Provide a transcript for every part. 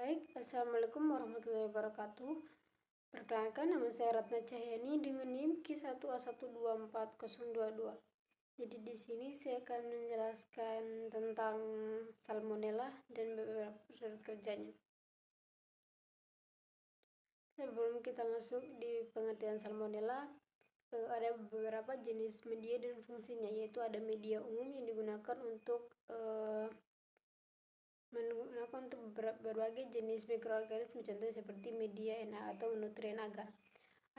Baik, Assalamualaikum warahmatullahi wabarakatuh. Perkenalkan, nama saya Ratna Cahyani dengan NIM Q1124022. Jadi di sini saya akan menjelaskan tentang salmonella dan beberapa prosedur kerjanya. Sebelum kita masuk di pengertian salmonella, ada beberapa jenis media dan fungsinya, yaitu ada media umum yang digunakan untuk berbagai jenis mikroorganisme, contohnya seperti media NA atau nutrien agar.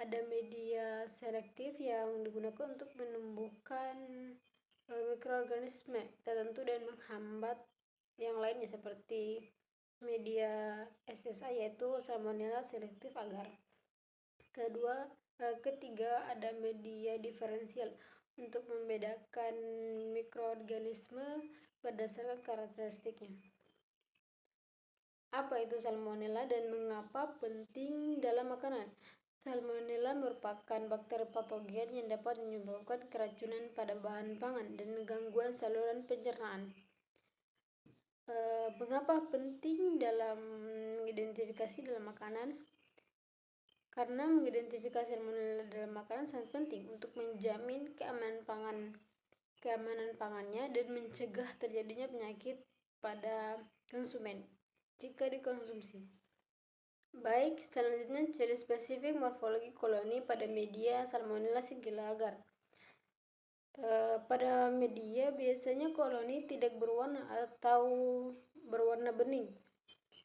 Ada media selektif yang digunakan untuk menumbuhkan mikroorganisme tertentu dan menghambat yang lainnya, seperti media SSA yaitu Salmonella selective agar. Ketiga, ada media diferensial untuk membedakan mikroorganisme berdasarkan karakteristiknya. Apa itu salmonella dan mengapa penting dalam makanan? Salmonella merupakan bakteri patogen yang dapat menyebabkan keracunan pada bahan pangan dan gangguan saluran pencernaan. Mengapa penting dalam mengidentifikasi dalam makanan? Karena mengidentifikasi salmonella dalam makanan sangat penting untuk menjamin keamanan pangannya dan mencegah terjadinya penyakit pada konsumen jika dikonsumsi. Baik, selanjutnya ciri spesifik morfologi koloni pada media Salmonella Shigella agar. Pada media biasanya koloni tidak berwarna atau berwarna bening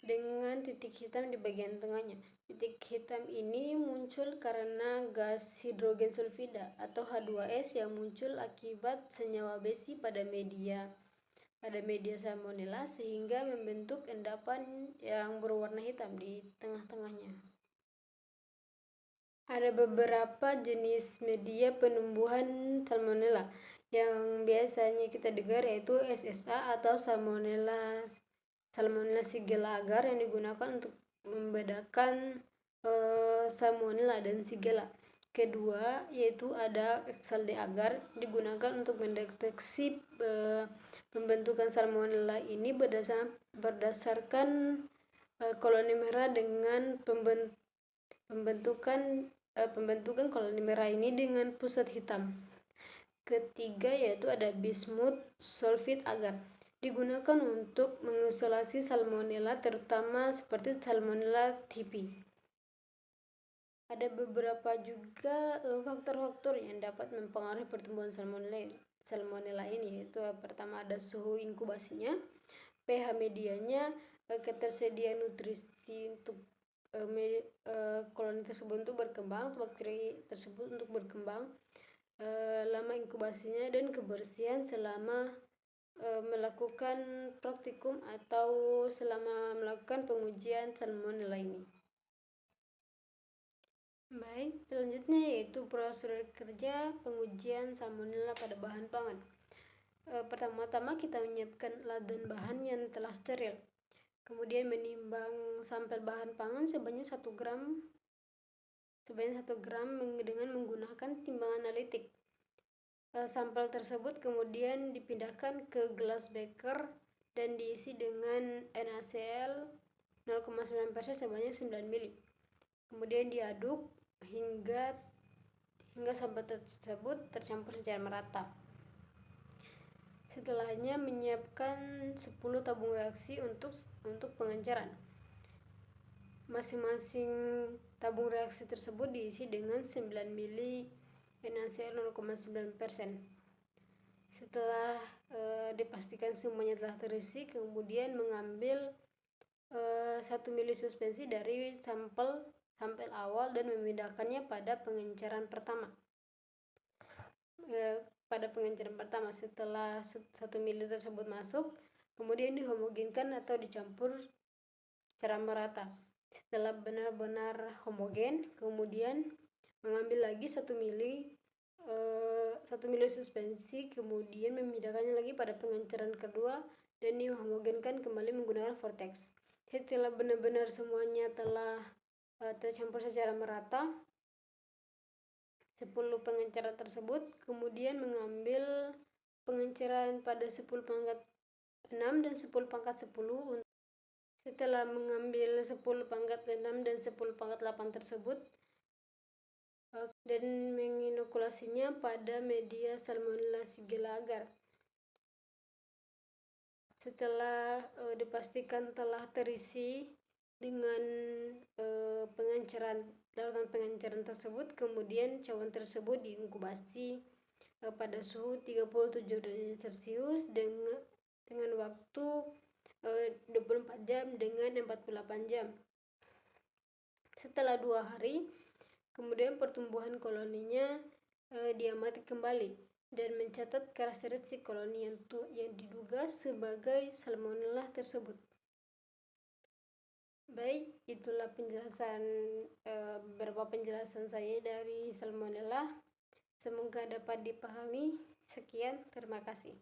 dengan titik hitam di bagian tengahnya. Titik hitam ini muncul karena gas hidrogen sulfida atau H2S yang muncul akibat senyawa besi pada media salmonella sehingga membentuk endapan yang berwarna hitam di tengah-tengahnya. Ada beberapa jenis media penumbuhan salmonella yang biasanya kita dengar, yaitu SSA atau Salmonella Shigella agar yang digunakan untuk membedakan Salmonella dan Shigella. Kedua, yaitu ada Exalde agar digunakan untuk mendeteksi pembentukan salmonella ini berdasarkan koloni merah dengan pembentukan koloni merah ini dengan pusat hitam. Ketiga, yaitu ada bismuth sulfite agar digunakan untuk mengisolasi salmonella, terutama seperti Salmonella typhi. Ada beberapa juga faktor-faktor yang dapat mempengaruhi pertumbuhan salmonella ini, yaitu pertama ada suhu inkubasinya, pH medianya, ketersediaan nutrisi untuk koloni tersebut untuk berkembang, bakteri tersebut untuk berkembang, lama inkubasinya, dan kebersihan selama melakukan praktikum atau selama melakukan pengujian salmonella ini. Baik, selanjutnya yaitu prosedur kerja pengujian salmonella pada bahan pangan. Pertama-tama kita menyiapkan alat dan bahan yang telah steril. Kemudian menimbang sampel bahan pangan sebanyak 1 gram dengan menggunakan timbangan analitik. Sampel tersebut kemudian dipindahkan ke gelas beker dan diisi dengan NaCl 0,9% sebanyak 9 ml. Kemudian diaduk hingga sampel tersebut tercampur secara merata. Setelahnya menyiapkan 10 tabung reaksi untuk pengenceran. Masing-masing tabung reaksi tersebut diisi dengan 9 ml NaCl 0,9%. Setelah dipastikan semuanya telah terisi, kemudian mengambil 1 ml suspensi dari sampel awal dan memindahkannya pada pengenceran pertama. Setelah 1 ml tersebut masuk, kemudian dihomogenkan atau dicampur secara merata. Setelah benar-benar homogen, kemudian mengambil lagi 1 ml suspensi, kemudian memindahkannya lagi pada pengenceran kedua dan dihomogenkan kembali menggunakan vortex. Setelah benar-benar semuanya telah tercampur secara merata 10 pengenceran tersebut, kemudian mengambil pengenceran pada 10 pangkat 6 dan 10 pangkat 10 Setelah mengambil 10 pangkat 6 dan 10 pangkat 8 tersebut dan menginokulasinya pada media Salmonella Shigella agar. Setelah dipastikan telah terisi dengan larutan pengenceran tersebut, kemudian cawan tersebut diinkubasi pada suhu 37 derajat Celcius dengan waktu 24 jam dengan 48 jam. Setelah 2 hari, kemudian pertumbuhan koloninya diamati kembali dan mencatat karakteristik koloni yang diduga sebagai Salmonella tersebut. Baik, itulah beberapa penjelasan saya dari Salmonella. Semoga dapat dipahami. Sekian, terima kasih.